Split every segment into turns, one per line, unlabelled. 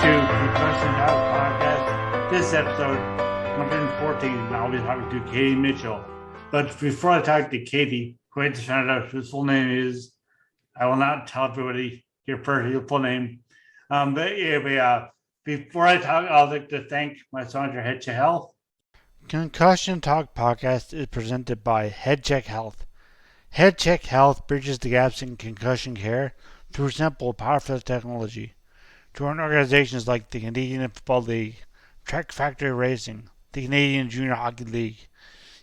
Concussion Podcast. This episode 114, I'll be talking to Katie Mitchell. But before I talk to Katie, who I just found out whose full name is, I will not tell everybody your full name. Before I talk, I'd like to thank my sponsor, HeadCheck Health.
Concussion Talk Podcast is presented by HeadCheck Health. HeadCheck Health bridges the gaps in concussion care through simple, powerful technology. Join organizations like the Canadian Football League, Track Factory Racing, the Canadian Junior Hockey League,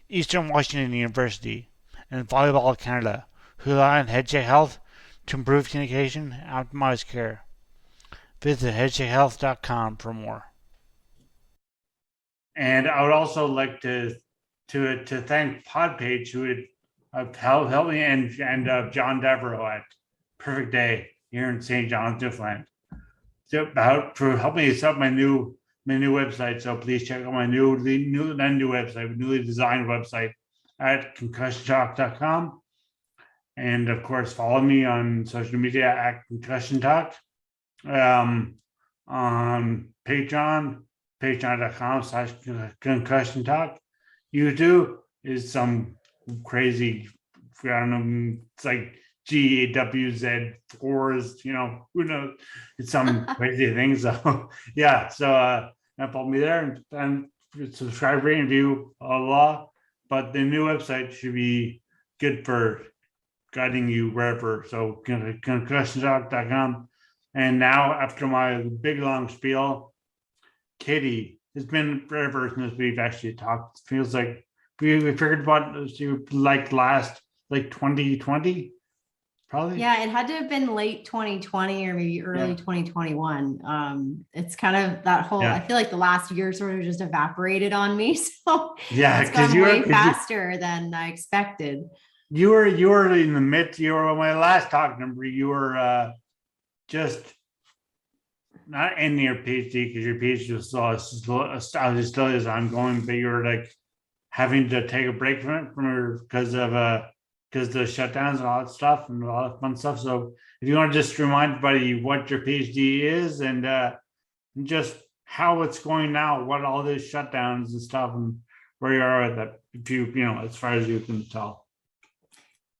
Eastern Washington University, and Volleyball Canada, who rely on HeadCheck Health to improve communication and optimize care. Visit headcheckhealth.com for more.
And I would also like to thank Podpage, who had helped me, and John Devereaux at Perfect Day here in St. John's, Newfoundland, for helping me set up my new website. So please check out my newly designed website at concussiontalk.com. And of course, follow me on social media at Concussion Talk, on Patreon, patreon.com/concussion talk. YouTube is some crazy, I don't know, it's like GAWZ4s, who knows? It's some crazy thing. So yeah, so follow me there and subscribe, rate, and review, but the new website should be good for guiding you wherever. So concussiontalk.com. And now, after my big long spiel, Katie, it's been forever since we've actually talked. It feels like we figured about last 2020, probably.
Yeah, it had to have been late 2020 or maybe early 2021. It's kind of that whole. I feel like the last year sort of just evaporated on me. So
yeah,
it's gone way faster than I expected.
You were in the midst. You were my last talk number. You were just not ending your PhD because your PhD was still is ongoing, but you were like having to take a break from it because the shutdowns and all that stuff and all that fun stuff. So if you want to just remind everybody what your PhD is and just how it's going now, what all these shutdowns and stuff and where you are with that, if you as far as you can tell.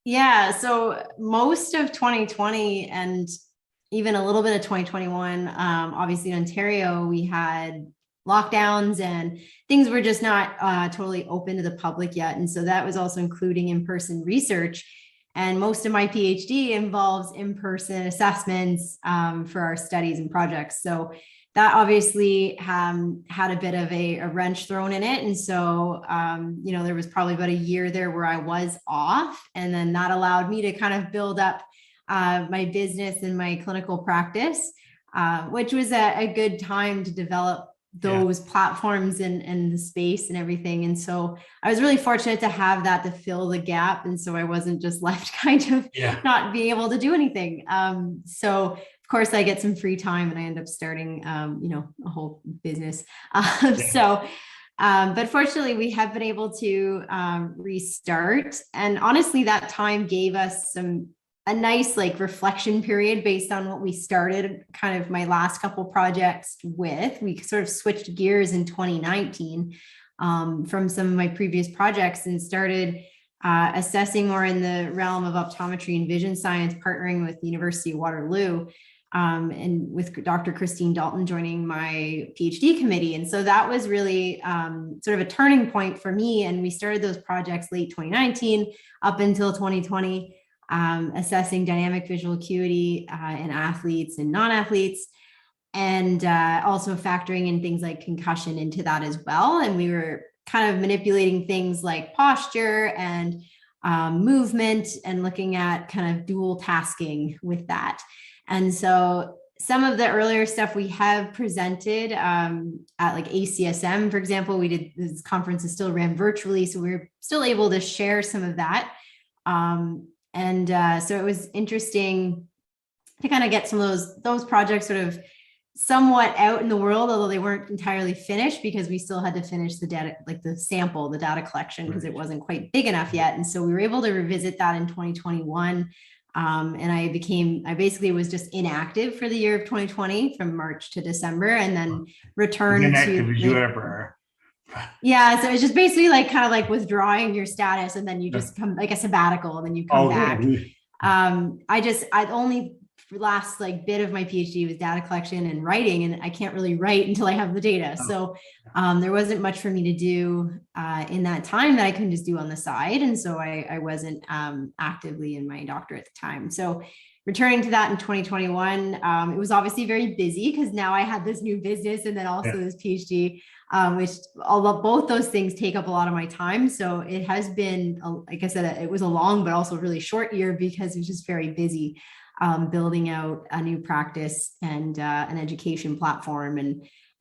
Yeah, so most of 2020 and even a little bit of 2021, obviously in Ontario, we had lockdowns and things were just not totally open to the public yet. And so that was also including in-person research. And most of my PhD involves in-person assessments for our studies and projects. So that obviously had a bit of a wrench thrown in it. And so, there was probably about a year there where I was off, and then that allowed me to kind of build up my business and my clinical practice, which was a good time to develop those platforms and the space and everything. And so I was really fortunate to have that to fill the gap. And so I wasn't just left kind of not being able to do anything. So of course I get some free time and I end up starting, a whole business. But fortunately we have been able to restart. And honestly, that time gave us a nice reflection period based on what we started kind of my last couple projects with. We sort of switched gears in 2019 from some of my previous projects and started assessing more in the realm of optometry and vision science, partnering with the University of Waterloo and with Dr. Christine Dalton joining my PhD committee. And so that was really sort of a turning point for me. And we started those projects late 2019 up until 2020. Assessing dynamic visual acuity in athletes and non-athletes, and also factoring in things like concussion into that as well. And we were kind of manipulating things like posture and movement and looking at kind of dual tasking with that. And so some of the earlier stuff we have presented at ACSM, for example, this conference is still ran virtually, so we were still able to share some of that. So it was interesting to kind of get some of those projects sort of somewhat out in the world, although they weren't entirely finished because we still had to finish the data, the data collection, because it wasn't quite big enough yet. And so we were able to revisit that in 2021 And I basically was just inactive for the year of 2020 from March to December, and then returned
Inactive
to
as you ever are.
yeah. So it's just basically like kind of like withdrawing your status, and then you just come like a sabbatical, and then you come back. I only last like bit of my PhD was data collection and writing, and I can't really write until I have the data. So there wasn't much for me to do in that time that I couldn't just do on the side. And so I wasn't actively in my doctorate at the time. So returning to that in 2021, it was obviously very busy because now I had this new business and then also this PhD, which both those things take up a lot of my time. So it has been, like I said, it was a long but also really short year because it was just very busy building out a new practice and an education platform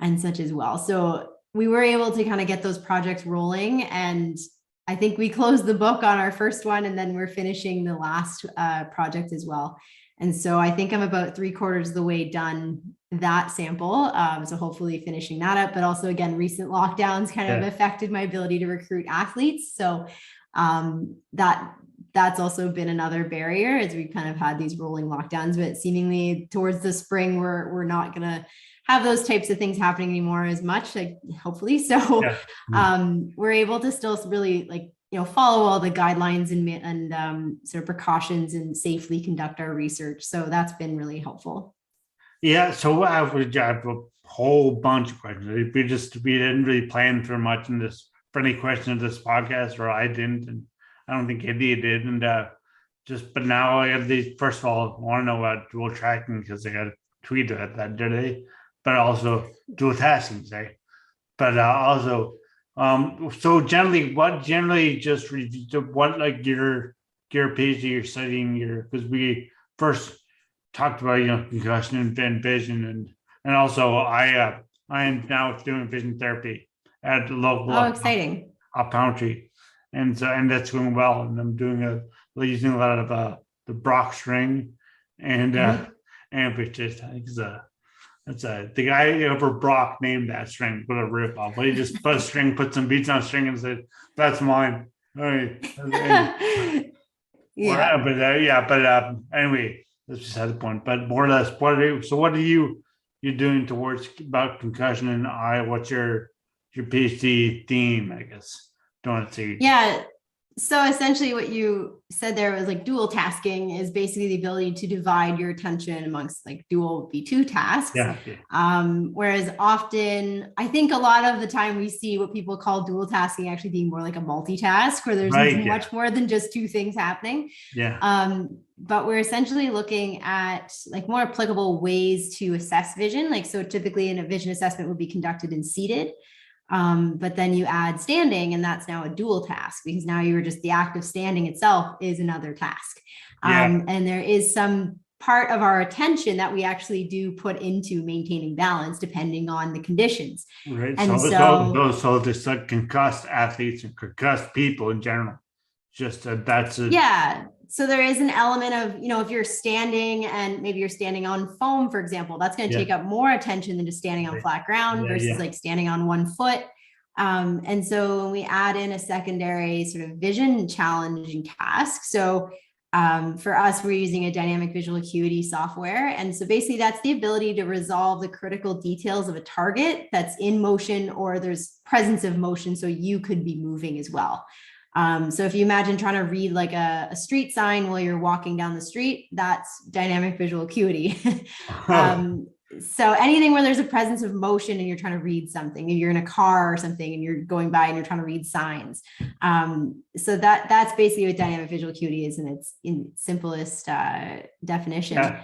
and such as well. So we were able to kind of get those projects rolling, and I think we closed the book on our first one, and then we're finishing the last project as well. And so I think I'm about 3/4 of the way done that sample. So hopefully finishing that up, but also again, recent lockdowns kind of affected my ability to recruit athletes. So that's also been another barrier as we kind of had these rolling lockdowns, but seemingly towards the spring, we're not going to have those types of things happening anymore as much, like hopefully. So we're able to still really follow all the guidelines and sort of precautions and safely conduct our research. So that's been really helpful.
Yeah. So I have a whole bunch of questions. We didn't really plan for much in this, for any question of this podcast, or I didn't, and I don't think Eddie did. And but now I have these. First of all, I want to know about dual tracking because I got a tweet about that today, but also dual tasking, say. But also, so what like your PhD you're studying because we first talked about concussion and vision, and also I am now doing vision therapy at the local
exciting
optometry, and that's going well, and I'm using a lot of the Brock string, and which is I think is the guy over Brock named that string. What a rip off! But he just put a string, put some beats on a string, and said, "That's mine." All right. Anyway, that's just had the point. But more or less, what are you doing towards about concussion and eye? What's your PhD theme? I guess. Don't see.
Yeah. So essentially what you said there was like dual tasking is basically the ability to divide your attention amongst like dual V2 tasks. Whereas often, I think a lot of the time we see what people call dual tasking actually being more like a multitask where there's much more than just two things happening. But we're essentially looking at like more applicable ways to assess vision. Like, so typically in a vision assessment would be conducted in seated. But then you add standing, and that's now a dual task because now you're just the act of standing itself is another task. And there is some part of our attention that we actually do put into maintaining balance depending on the conditions.
Right. And so there's like concussed athletes and concussed people in general. Just that's it.
Yeah. So there is an element of, if you're standing and maybe you're standing on foam, for example, that's going to take up more attention than just standing on flat ground versus like standing on one foot. And so when we add in a secondary sort of vision challenging task, so for us, we're using a dynamic visual acuity software. And so basically that's the ability to resolve the critical details of a target that's in motion or there's presence of motion. So you could be moving as well. So if you imagine trying to read like a street sign while you're walking down the street, that's dynamic visual acuity. So anything where there's a presence of motion and you're trying to read something, if you're in a car or something and you're going by and you're trying to read signs. So that's basically what dynamic visual acuity is in its simplest definition.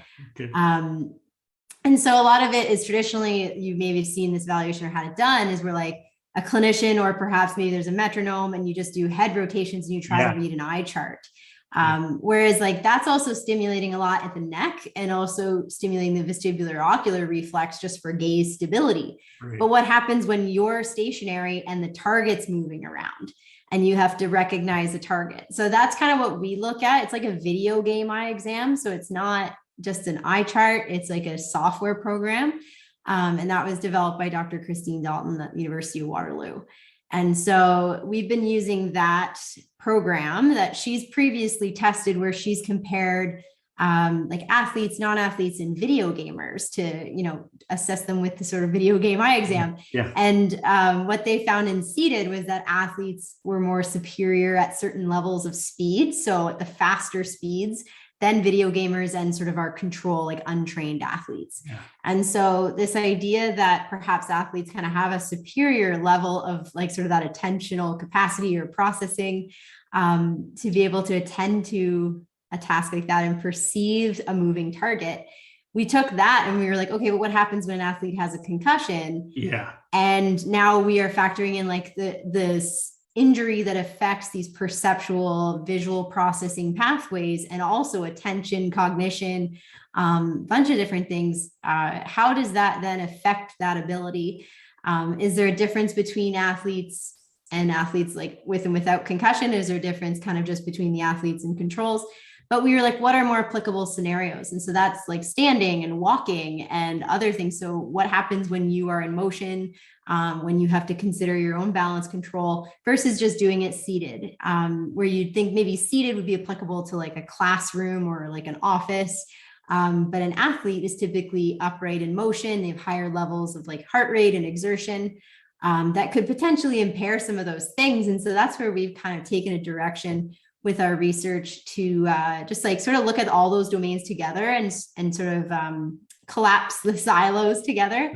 And so a lot of it is traditionally, you maybe have seen this evaluation or had it done is we're like, a clinician, or perhaps maybe there's a metronome and you just do head rotations and you try to read an eye chart. Whereas like that's also stimulating a lot at the neck and also stimulating the vestibular ocular reflex just for gaze stability. But what happens when you're stationary and the target's moving around and you have to recognize the target? So that's kind of what we look at. It's like a video game eye exam. So it's not just an eye chart. It's like a software program. And that was developed by Dr. Christine Dalton at the University of Waterloo. And so we've been using that program that she's previously tested where she's compared like athletes, non-athletes, and video gamers to, assess them with the sort of video game eye exam.
Yeah.
And what they found in seated was that athletes were more superior at certain levels of speed. So at the faster speeds than video gamers and sort of our control, like untrained athletes.
Yeah.
And so this idea that perhaps athletes kind of have a superior level of like sort of that attentional capacity or processing to be able to attend to a task like that and perceive a moving target. We took that and we were like, okay, well, what happens when an athlete has a concussion?
Yeah.
And now we are factoring in like this injury that affects these perceptual visual processing pathways and also attention, cognition, bunch of different things. How does that then affect that ability? Is there a difference between athletes and athletes like with and without concussion? Is there a difference kind of just between the athletes and controls? But we were like, what are more applicable scenarios? And so that's like standing and walking and other things. So what happens when you are in motion, when you have to consider your own balance control versus just doing it seated, where you'd think maybe seated would be applicable to like a classroom or like an office. But an athlete is typically upright in motion. They have higher levels of like heart rate and exertion that could potentially impair some of those things. And so that's where we've kind of taken a direction with our research to just like sort of look at all those domains together and sort of collapse the silos together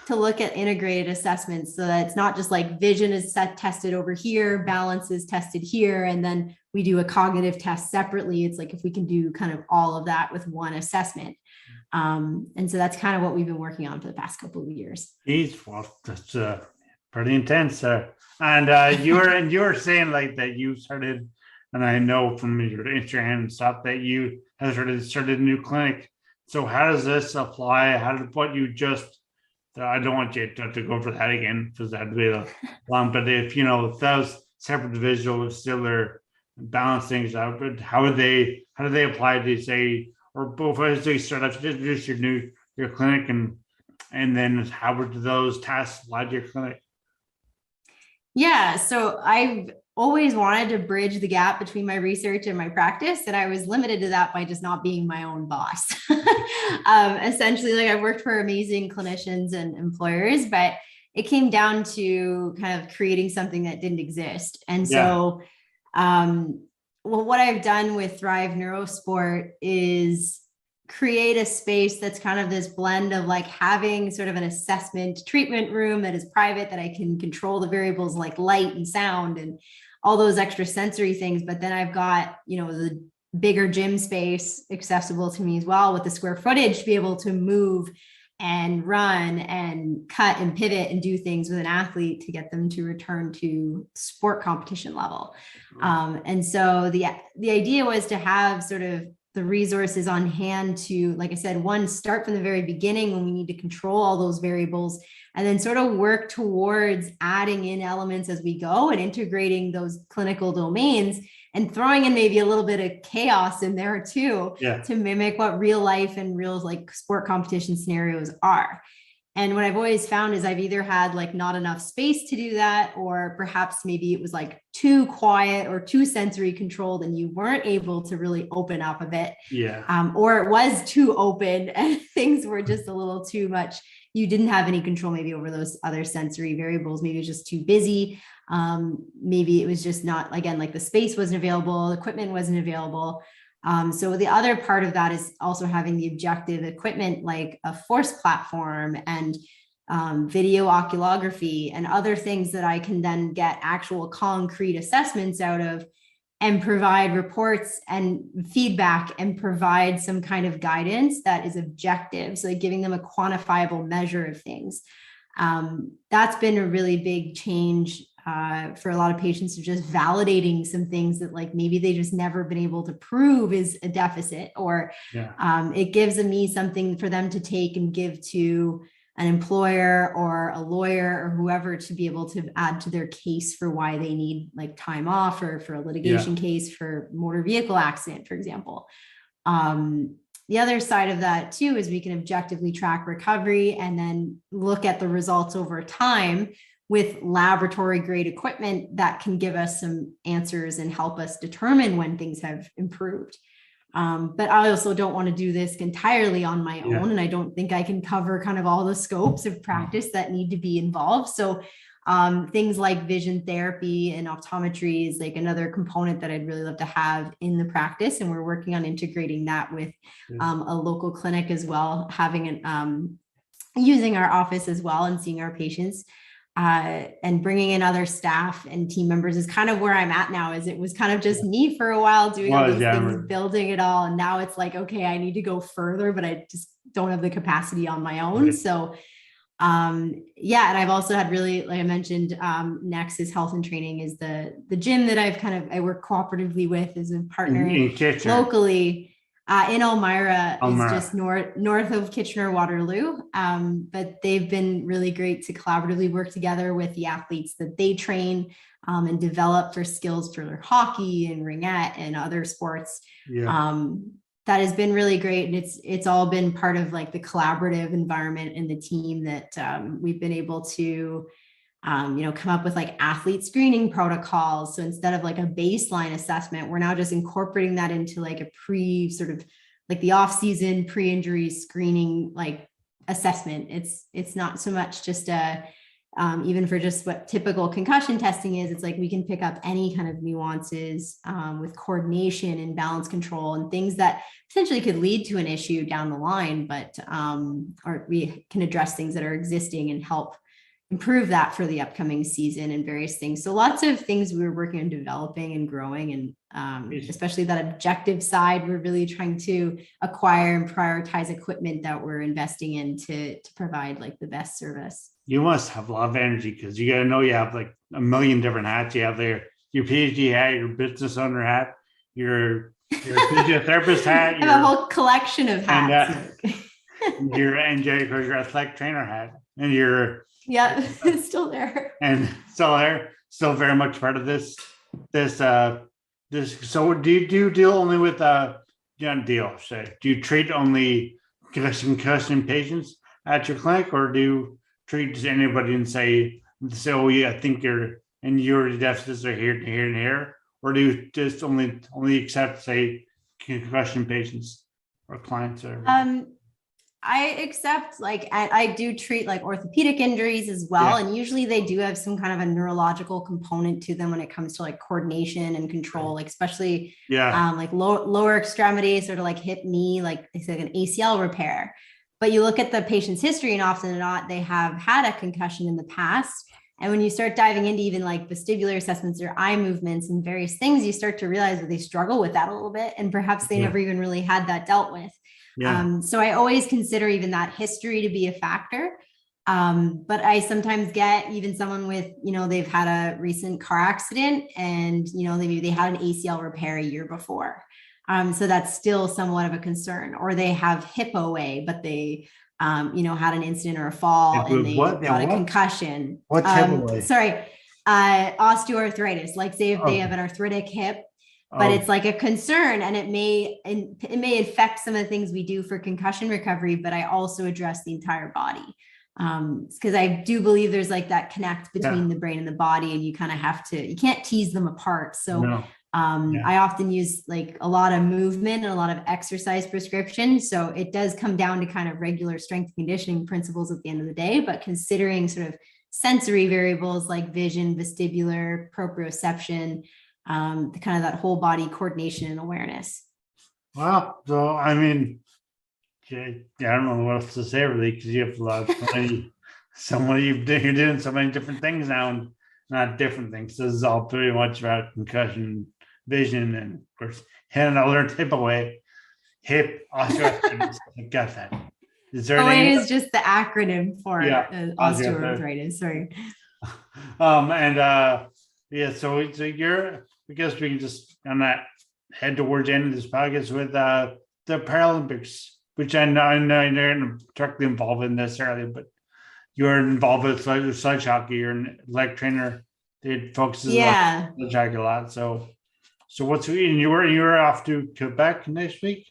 to look at integrated assessments so that it's not just like vision is tested over here, balance is tested here, and then we do a cognitive test separately. It's like if we can do kind of all of that with one assessment. And so that's kind of what we've been working on for the past couple of years.
Well, that's pretty intense. And you were saying like that you started, and I know from your Instagram and stuff that you have started a new clinic. So how does this apply? How did what you just? I don't want you to go for that again because that'd be long. But if those separate visuals still are balance things out, but how do they apply to say or both as they start up just your clinic and then how would those tasks apply to your clinic?
Yeah, so I've always wanted to bridge the gap between my research and my practice, and I was limited to that by just not being my own boss. Essentially, like I worked for amazing clinicians and employers, but it came down to kind of creating something that didn't exist. And so, well, what I've done with Thrive NeuroSport is create a space that's kind of this blend of like having sort of an assessment treatment room that is private, that I can control the variables like light and sound and all those extra sensory things. But then I've got, the bigger gym space accessible to me as well with the square footage to be able to move and run and cut and pivot and do things with an athlete to get them to return to sport competition level. And so the idea was to have sort of the resources on hand to, like I said, one, start from the very beginning when we need to control all those variables, and then sort of work towards adding in elements as we go and integrating those clinical domains and throwing in maybe a little bit of chaos in there too, to mimic what real life and real like sport competition scenarios are. And what I've always found is I've either had like not enough space to do that, or perhaps maybe it was like too quiet or too sensory controlled and you weren't able to really open up a bit. Or it was too open and things were just a little too much. You didn't have any control maybe over those other sensory variables. Maybe it was just too busy. Maybe it was just not, again, like the space wasn't available, the equipment wasn't available. So the other part of that is also having the objective equipment like a force platform and video oculography and other things that I can then get actual concrete assessments out of and provide reports and feedback and provide some kind of guidance that is objective. So like giving them a quantifiable measure of things. That's been a really big change for a lot of patients, of just validating some things that like maybe they just never been able to prove is a deficit, or it gives me something for them to take and give to an employer or a lawyer or whoever to be able to add to their case for why they need like time off, or for a litigation case for motor vehicle accident, for example. The other side of that too is we can objectively track recovery and then look at the results over time with laboratory grade equipment that can give us some answers and help us determine when things have improved. But I also don't want to do this entirely on my
Yeah.
own. And I don't think I can cover kind of all the scopes of practice that need to be involved. So things like vision therapy and optometry is like another component that I'd really love to have in the practice. And we're working on integrating that with a local clinic as well, having an using our office as well and seeing our patients. And bringing in other staff and team members is kind of where I'm at now. Is it was kind of just me for a while doing all these things, building it all, and now it's like, okay, I need to go further, but I just don't have the capacity on my own. So yeah, and I've also had really, like I mentioned, Nexus Health and Training is the gym that I work cooperatively with as a partner locally. In Elmira is just north of Kitchener-Waterloo. But they've been really great to collaboratively work together with the athletes that they train and develop for skills for their hockey and ringette and other sports. That has been really great. And it's all been part of like the collaborative environment and the team that we've been able to come up with like athlete screening protocols. So instead of like a baseline assessment, we're now just incorporating that into like a sort of like the off-season pre-injury screening like assessment. It's not so much just even for just what typical concussion testing is. It's like we can pick up any kind of nuances with coordination and balance control and things that potentially could lead to an issue down the line, but or we can address things that are existing and help improve that for the upcoming season and various things. So lots of things we were working on developing and growing, and especially that objective side, we're really trying to acquire and prioritize equipment that we're investing in to provide like the best service.
You must have a lot of energy because you got to know you have like a million different hats. You have your PhD hat, your business owner hat, your physiotherapist hat.
I have a whole collection of hats.
And your athletic trainer hat, and your
it's still there.
And still very much part of this. So do you deal only with do you treat only concussion patients at your clinic, or do you treat anybody and say, oh yeah, I think your deficits are here and here and here, or do you just only accept, say, concussion patients or clients? Or
I accept, like, I do treat like orthopedic injuries as well. And usually they do have some kind of a neurological component to them when it comes to like coordination and control, like especially like lower extremities, sort of like hip, knee, like it's like an ACL repair. But you look at the patient's history and often not, they have had a concussion in the past. And when you start diving into even like vestibular assessments or eye movements and various things, you start to realize that they struggle with that a little bit. And perhaps they never even really had that dealt with. So I always consider even that history to be a factor. But I sometimes get even someone with, they've had a recent car accident and, maybe they had an ACL repair a year before. So that's still somewhat of a concern, or they have hip OA, but they, had an incident or a fall and they got a concussion.
What's hip OA?
Sorry, osteoarthritis, like say if they have an arthritic hip, but it's like a concern, and it may affect some of the things we do for concussion recovery, but I also address the entire body. Because I do believe there's like that connect between the brain and the body, and you kind of you can't tease them apart. So I often use like a lot of movement and a lot of exercise prescription. So it does come down to kind of regular strength and conditioning principles at the end of the day, but considering sort of sensory variables like vision, vestibular, proprioception, the kind of that whole body coordination and awareness.
Wow. So, I mean, I don't know what else to say really, because you have a lot of you're doing so many different things now, and not different things. This is all pretty much about concussion, vision, and of course, and I learned hip osteoarthritis. I got that. Is there
OA is just the acronym for osteoarthritis. Sorry.
So you're, I guess we can just on that head towards the end of this podcast with the Paralympics, which I know you're not directly involved in necessarily, but you're involved with sledge hockey. You're an leg trainer. It focuses on sledge hockey a lot. So you're off to Quebec next week?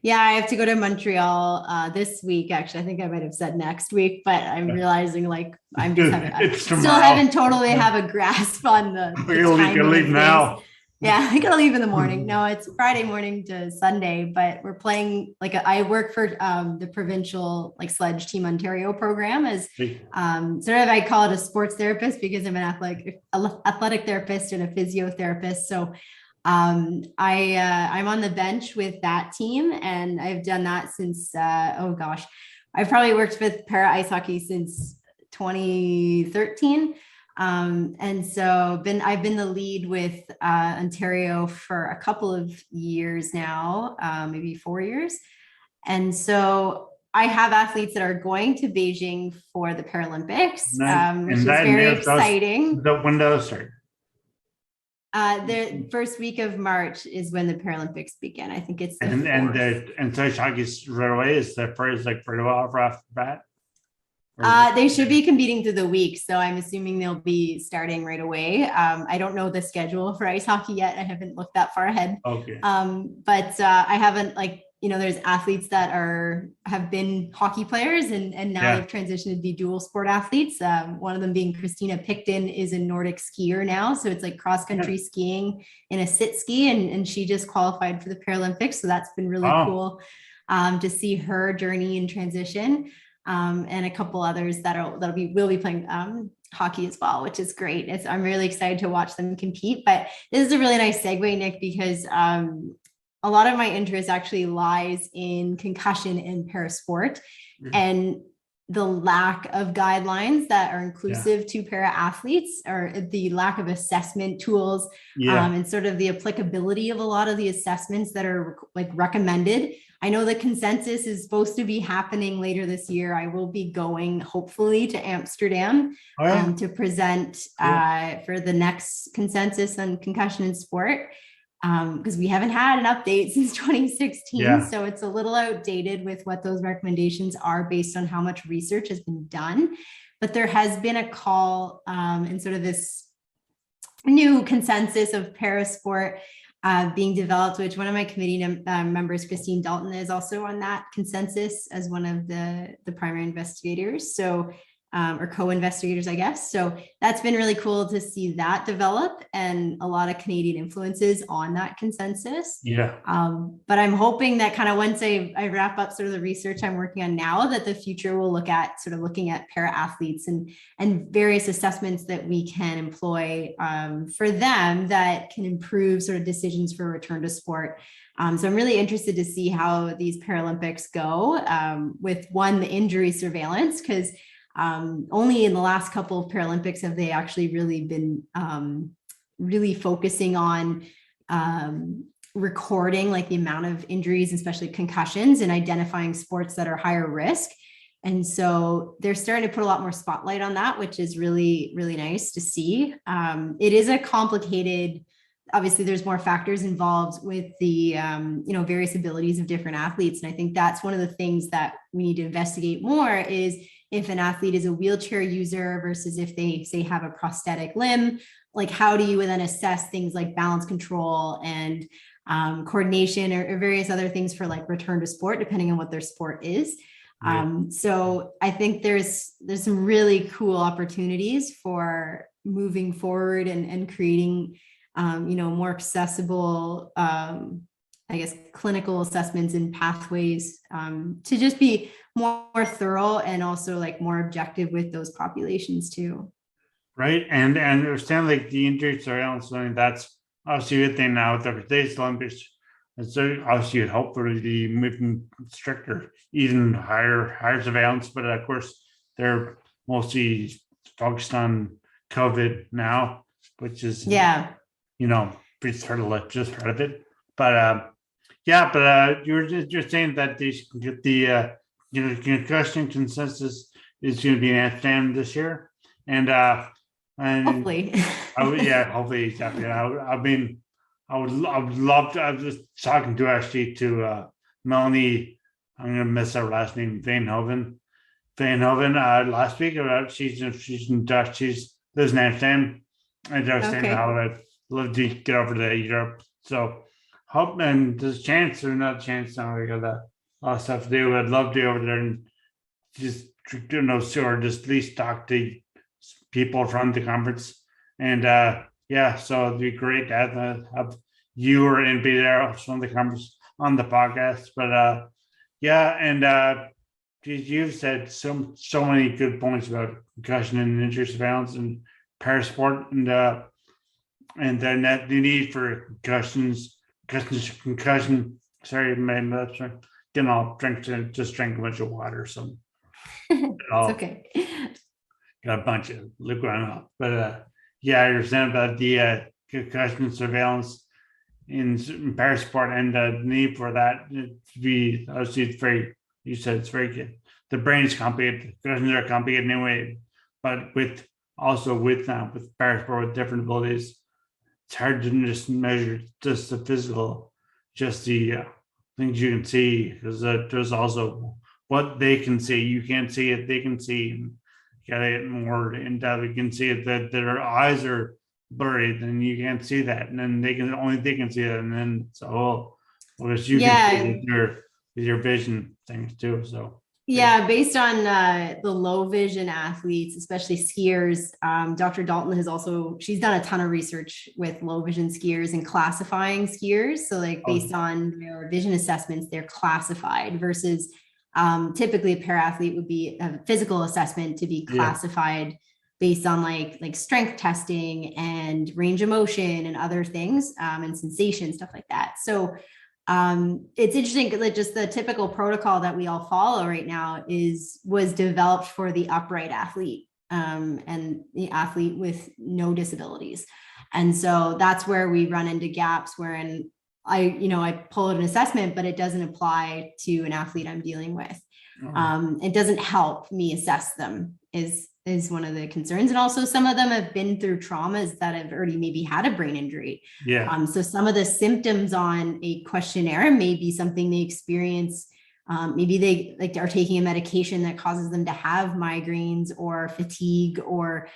Yeah, I have to go to Montreal this week. Actually, I think I might have said next week, but I'm realizing like I still haven't totally have a grasp on the
you leave now.
Yeah, I gotta leave in the morning. No, it's Friday morning to Sunday, but we're playing I work for the provincial like sledge team Ontario program as sort of, I call it a sports therapist because I'm an athletic therapist and a physiotherapist. So I'm on the bench with that team, and I've done that since oh gosh, I've probably worked with para ice hockey since 2013. And so I've been the lead with Ontario for a couple of years now, maybe 4 years. And so I have athletes that are going to Beijing for the Paralympics, which is very exciting.
When those start?
The first week of March is when the Paralympics begin. I think it's the
and so hockey's right away is the first like for the off bat.
They should be competing through the week, so I'm assuming they'll be starting right away. I don't know the schedule for ice hockey yet. I haven't looked that far ahead.
Okay.
But I haven't there's athletes that have been hockey players and now they've transitioned to be dual sport athletes. One of them being Christina Picton is a Nordic skier now, so it's like cross country skiing in a sit ski, and she just qualified for the Paralympics. So that's been really cool to see her journey and transition. And a couple others will be playing hockey as well, which is great. I'm really excited to watch them compete. But this is a really nice segue, Nick, because a lot of my interest actually lies in concussion and parasport, and the lack of guidelines that are inclusive to para athletes, or the lack of assessment tools, and sort of the applicability of a lot of the assessments that are like recommended. I know the consensus is supposed to be happening later this year. I will be going hopefully to Amsterdam to present for the next consensus on concussion in sport, because we haven't had an update since 2016. So it's a little outdated with what those recommendations are based on how much research has been done. But there has been a call and sort of this new consensus of parasport being developed, which one of my committee members, Christine Dalton, is also on that consensus as one of the primary investigators. So, or co-investigators, I guess. So that's been really cool to see that develop, and a lot of Canadian influences on that consensus. But I'm hoping that kind of once I wrap up sort of the research I'm working on now, that the future will look at sort of looking at para athletes and various assessments that we can employ for them that can improve sort of decisions for return to sport. So I'm really interested to see how these Paralympics go with the injury surveillance, because only in the last couple of Paralympics have they actually really been really focusing on recording like the amount of injuries, especially concussions, and identifying sports that are higher risk. And so they're starting to put a lot more spotlight on that, which is really, really nice to see. It is a complicated, obviously there's more factors involved with the various abilities of different athletes. And I think that's one of the things that we need to investigate more is if an athlete is a wheelchair user versus if they say have a prosthetic limb, like how do you then assess things like balance control and coordination or various other things for like return to sport, depending on what their sport is. So I think there's some really cool opportunities for moving forward and creating more accessible, I guess, clinical assessments and pathways to just be more thorough and also like more objective with those populations too.
Right. And understand like the injury surveillance, I mean, that's obviously a good thing now with the today's Olympics. And so obviously you'd hope for the moving stricter, even higher surveillance, but of course they're mostly focused on COVID now, which is pretty sort of just part of it. But you're saying that they should get the concussion consensus is going to be in Amsterdam this year, and
hopefully,
hopefully exactly. I would love to. I was just talking to Melanie. I'm going to miss her last name, Veenhoven last week. She's in Dutch. She's lives in Amsterdam, and I was saying how I'd love to get over to Europe. So hope, and there's a chance or not a chance now. We got a lot of stuff to do. I'd love to go over there and just or just at least talk to people from the conference. And yeah, so it'd be great to have you or anybody there on the conference on the podcast. But yeah, and you've said so many good points about concussion and injury surveillance and parasport, and then that the need for concussion. Sorry, getting all just drink a bunch of water. So
It's okay.
got a bunch of liquid on, but yeah, I understand about the concussion surveillance in parasport and the need for that to be. Obviously, it's very. You said it's very good. The brain is complicated. Concussions are complicated anyway, but with parasport with different abilities, it's hard to just measure just the physical, just the things you can see, because there's also what they can see. You can't see it; they can see. And you gotta get more in depth. You can see it that their eyes are blurry, then you can't see that, and then they can see it, and then so whereas you can see with your vision things too. So
yeah, based on the low vision athletes, especially skiers, Dr. Dalton she's done a ton of research with low vision skiers and classifying skiers. So like based on their vision assessments, they're classified versus typically a para athlete would be a physical assessment to be classified based on like strength testing and range of motion and other things and sensation, stuff like that. So it's interesting that just the typical protocol that we all follow right now was developed for the upright athlete and the athlete with no disabilities. And so that's where we run into gaps wherein I pull out an assessment, but it doesn't apply to an athlete I'm dealing with. It doesn't help me assess them is one of the concerns. And also some of them have been through traumas that have already maybe had a brain injury.
Yeah.
So some of the symptoms on a questionnaire may be something they experience. Maybe they are taking a medication that causes them to have migraines or fatigue or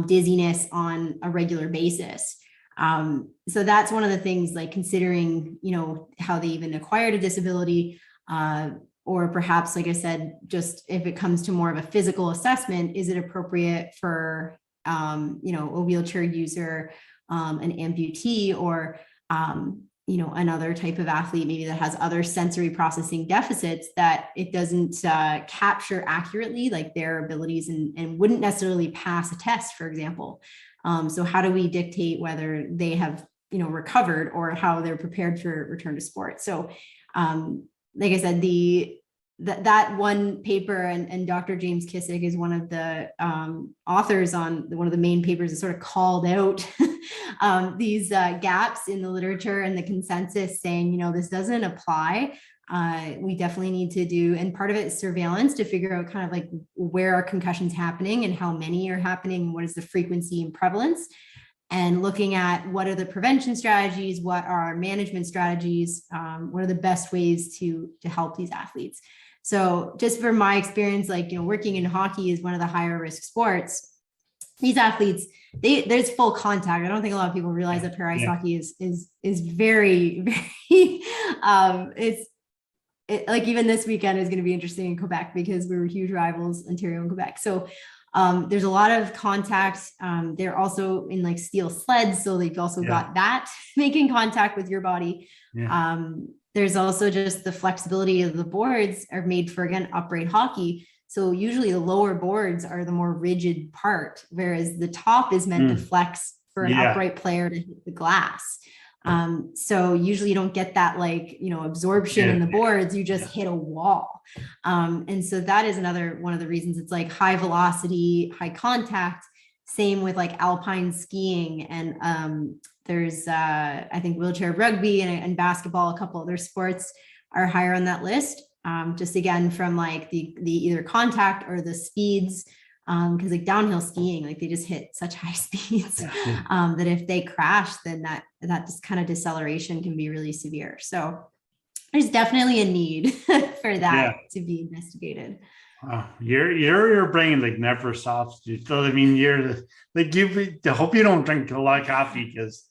dizziness on a regular basis. So that's one of the things, like considering, how they even acquired a disability, or perhaps, like I said, just if it comes to more of a physical assessment, is it appropriate for, a wheelchair user, an amputee, or, another type of athlete, maybe that has other sensory processing deficits that it doesn't capture accurately, like their abilities and wouldn't necessarily pass a test, for example. So how do we dictate whether they have, recovered or how they're prepared for return to sport? So, like I said, that one paper and Dr. James Kissick is one of the authors on one of the main papers that sort of called out these gaps in the literature and the consensus saying, this doesn't apply. We definitely need to do, and part of it is surveillance to figure out kind of like where are concussions happening and how many are happening, and what is the frequency and prevalence, and looking at what are the prevention strategies, what are our management strategies, what are the best ways to help these athletes. So just from my experience, working in hockey is one of the higher risk sports. These athletes, there's full contact. I don't think a lot of people realize that para ice hockey is very, very, like even this weekend is going to be interesting in Quebec because we were huge rivals, Ontario and Quebec. So there's a lot of contact. They're also in like steel sleds. So they've also got that making contact with your body. Yeah. There's also just the flexibility of the boards are made for, again, upright hockey. So usually the lower boards are the more rigid part, whereas the top is meant to flex for an upright player to hit the glass. So usually you don't get that absorption in the boards, you just hit a wall. And so that is another one of the reasons it's like high velocity, high contact, same with like alpine skiing. And there's I think wheelchair rugby and basketball, a couple other sports are higher on that list. Just again, from like the either contact or the speeds. Because like downhill skiing, like they just hit such high speeds that if they crash, then that just kind of deceleration can be really severe. So there's definitely a need for that to be investigated.
Your brain like never stops. So I mean, you're like I hope you don't drink a lot of coffee because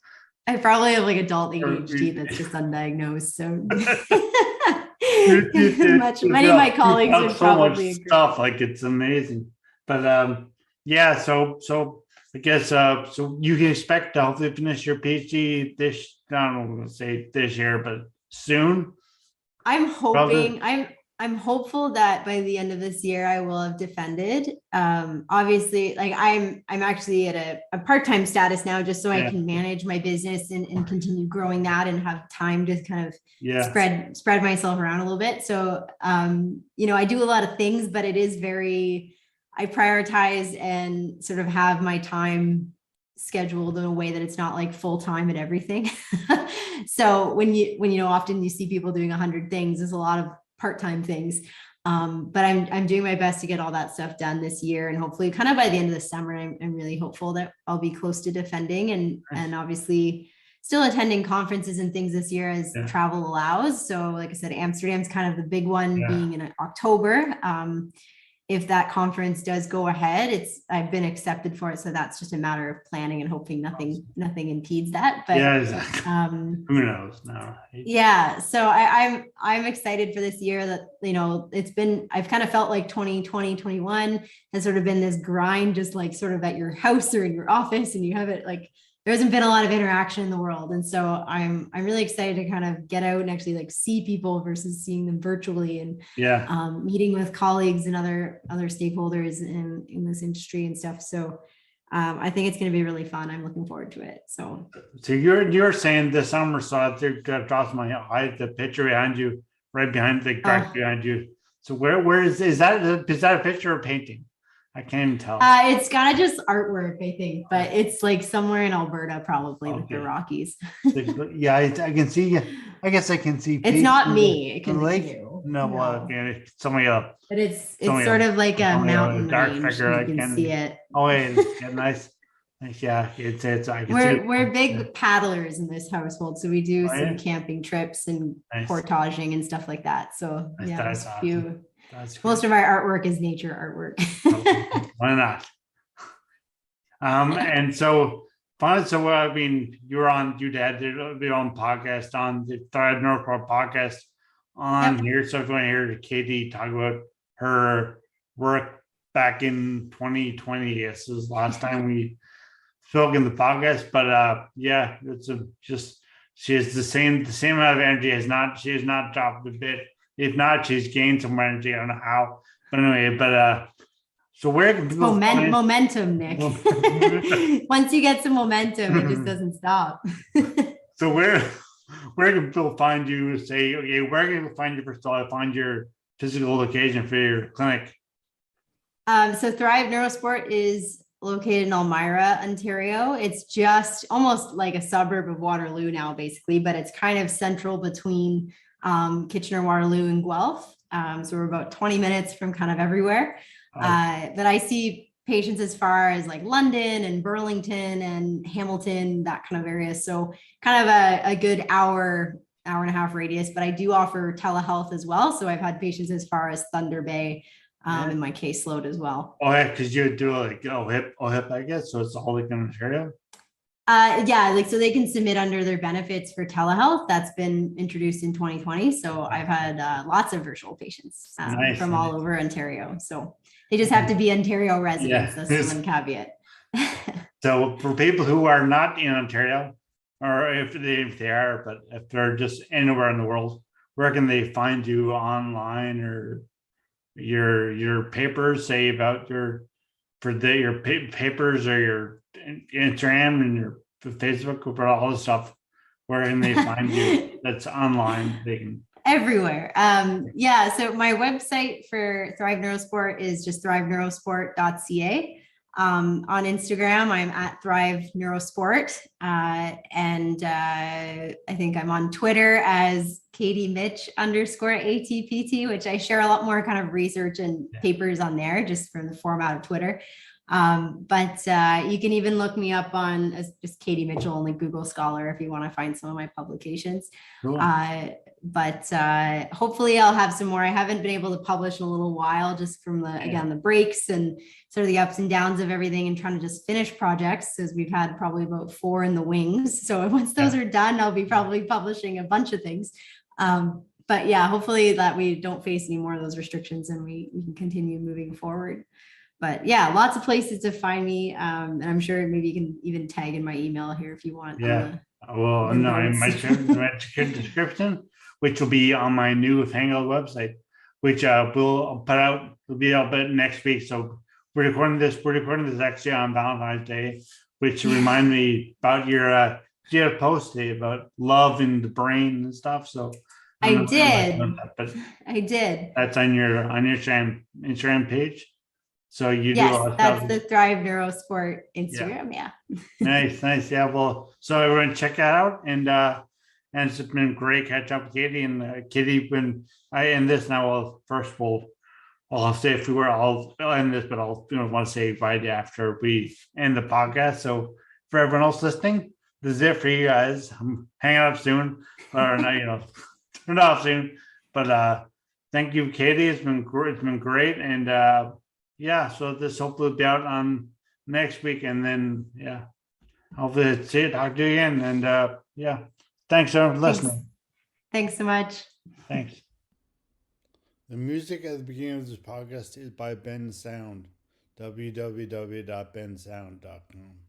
I probably have like adult ADHD that's just undiagnosed. So many of my colleagues would probably agree.
Stuff like it's amazing. But so I guess so you can expect to hopefully finish your PhD this, I don't know, I'm gonna say this year, but soon.
I'm
Probably.
hoping I'm hopeful that by the end of this year I will have defended. Obviously, like I'm actually at a part-time status now, just so I
Yeah.
can manage my business and continue growing that and have time to kind of
Yeah.
spread myself around a little bit. So I do a lot of things, but it is very, I prioritize and sort of have my time scheduled in a way that it's not like full time at everything. So when often you see people doing 100 things, there's a lot of part-time things. But I'm doing my best to get all that stuff done this year, and hopefully kind of by the end of the summer, I'm really hopeful that I'll be close to defending and obviously still attending conferences and things this year as travel allows. So like I said, Amsterdam's kind of the big one being in October. If that conference does go ahead, I've been accepted for it. So that's just a matter of planning and hoping nothing impedes that. But
exactly. Who knows? No.
Yeah. So I'm excited for this year that, I've kind of felt like 2020, 21 has sort of been this grind, just like sort of at your house or in your office, and you have it like, there hasn't been a lot of interaction in the world. And so I'm really excited to kind of get out and actually like see people versus seeing them virtually, and meeting with colleagues and other stakeholders in this industry and stuff. So I think it's going to be really fun. I'm looking forward to it. So
you're saying this summer, so I think across my eye, the picture behind you, right behind the back behind you. So where is that a picture or painting? I can't even tell.
It's kind of just artwork, I think, but it's like somewhere in Alberta, probably with the Rockies.
Yeah, I can see. I guess I can see.
It's not me. It can
lake.
You.
No, well, it's somebody else.
But it's sort of like a mountain
dark
range.
figure.
You can see it.
Oh, it's nice. Yeah, it's. I can see
we're big paddlers in this household, so we do some camping trips and portaging and stuff like that. So
that's awesome.
Most of our artwork is nature artwork.
Why not? And so fun. So I mean, you had your own podcast on the Thrive NeuroSport podcast on here. So if you want to hear Katie talk about her work back in 2020, this was the last time we spoke in the podcast. But it's just she has the same amount of energy. She has not dropped a bit. If not, she's gained some energy. I don't know how. But anyway, so where can people
momentum, Nick. Once you get some momentum, it just doesn't stop.
So where can people find you? Say, okay, where can people find you first of all? Find your physical location for your clinic.
So Thrive NeuroSport is located in Elmira, Ontario. It's just almost like a suburb of Waterloo now, basically, but it's kind of central between Kitchener, Waterloo, and Guelph. So we're about 20 minutes from kind of everywhere. But I see patients as far as like London and Burlington and Hamilton, that kind of area. So kind of a good hour and a half radius, but I do offer telehealth as well. So I've had patients as far as Thunder Bay in my caseload as well.
Oh yeah, because you do like hip, I guess. So it's all like in Ontario.
So they can submit under their benefits for telehealth. That's been introduced in 2020. So I've had lots of virtual patients from all over Ontario. So they just have to be Ontario residents. That's one caveat.
So for people who are not in Ontario, or if they are, but if they're just anywhere in the world, where can they find you online, or your papers, say about your papers or your Instagram and your Facebook, or all this stuff? Where can they find you? That's online. They can
everywhere. So my website for Thrive NeuroSport is just thriveneurosport.ca. On Instagram, I'm at Thrive NeuroSport. And I think I'm on Twitter as Katie Mitch _ATPT, which I share a lot more kind of research and papers on there, just from the format of Twitter. But you can even look me up on as just Katie Mitchell on like Google Scholar if you want to find some of my publications.
Cool.
But hopefully I'll have some more. I haven't been able to publish in a little while, just from the breaks and sort of the ups and downs of everything, and trying to just finish projects, as we've had probably about 4 in the wings. So once those are done, I'll be probably publishing a bunch of things. But hopefully that we don't face any more of those restrictions and we can continue moving forward. But yeah, lots of places to find me. And I'm sure maybe you can even tag in my email here if you want.
Yeah. Well,
the
no, I
notes.
might check the description, which will be on my new Hangout website, which we'll put out. Will be out next week. So we're recording this. We're recording this actually on Valentine's Day, which remind me about your post today about love in the brain and stuff. So I don't
I
know what you like
did.
about that, but
I did.
that's on your Instagram page. So you do a
Yes,
lot of
that's
stuff.
the Thrive NeuroSport
Yeah.
Instagram. Yeah.
Nice. Yeah. Well, so everyone check that out. And it's been great catch up with Katie and Katie. When I end this now, I'll say if we were, I'll end this, but I'll want to say right after we end the podcast. So for everyone else listening, this is it for you guys. I'm hanging up soon, or not, turn it off soon. But thank you, Katie. It's been great. It's been great, and yeah. So this hopefully will be out on next week, and then yeah. Hopefully, talk to you again. And yeah, thanks everyone for
Thanks.
listening.
Thanks so much.
Thanks.
The music at the beginning of this podcast is by Ben Sound, www.bensound.com.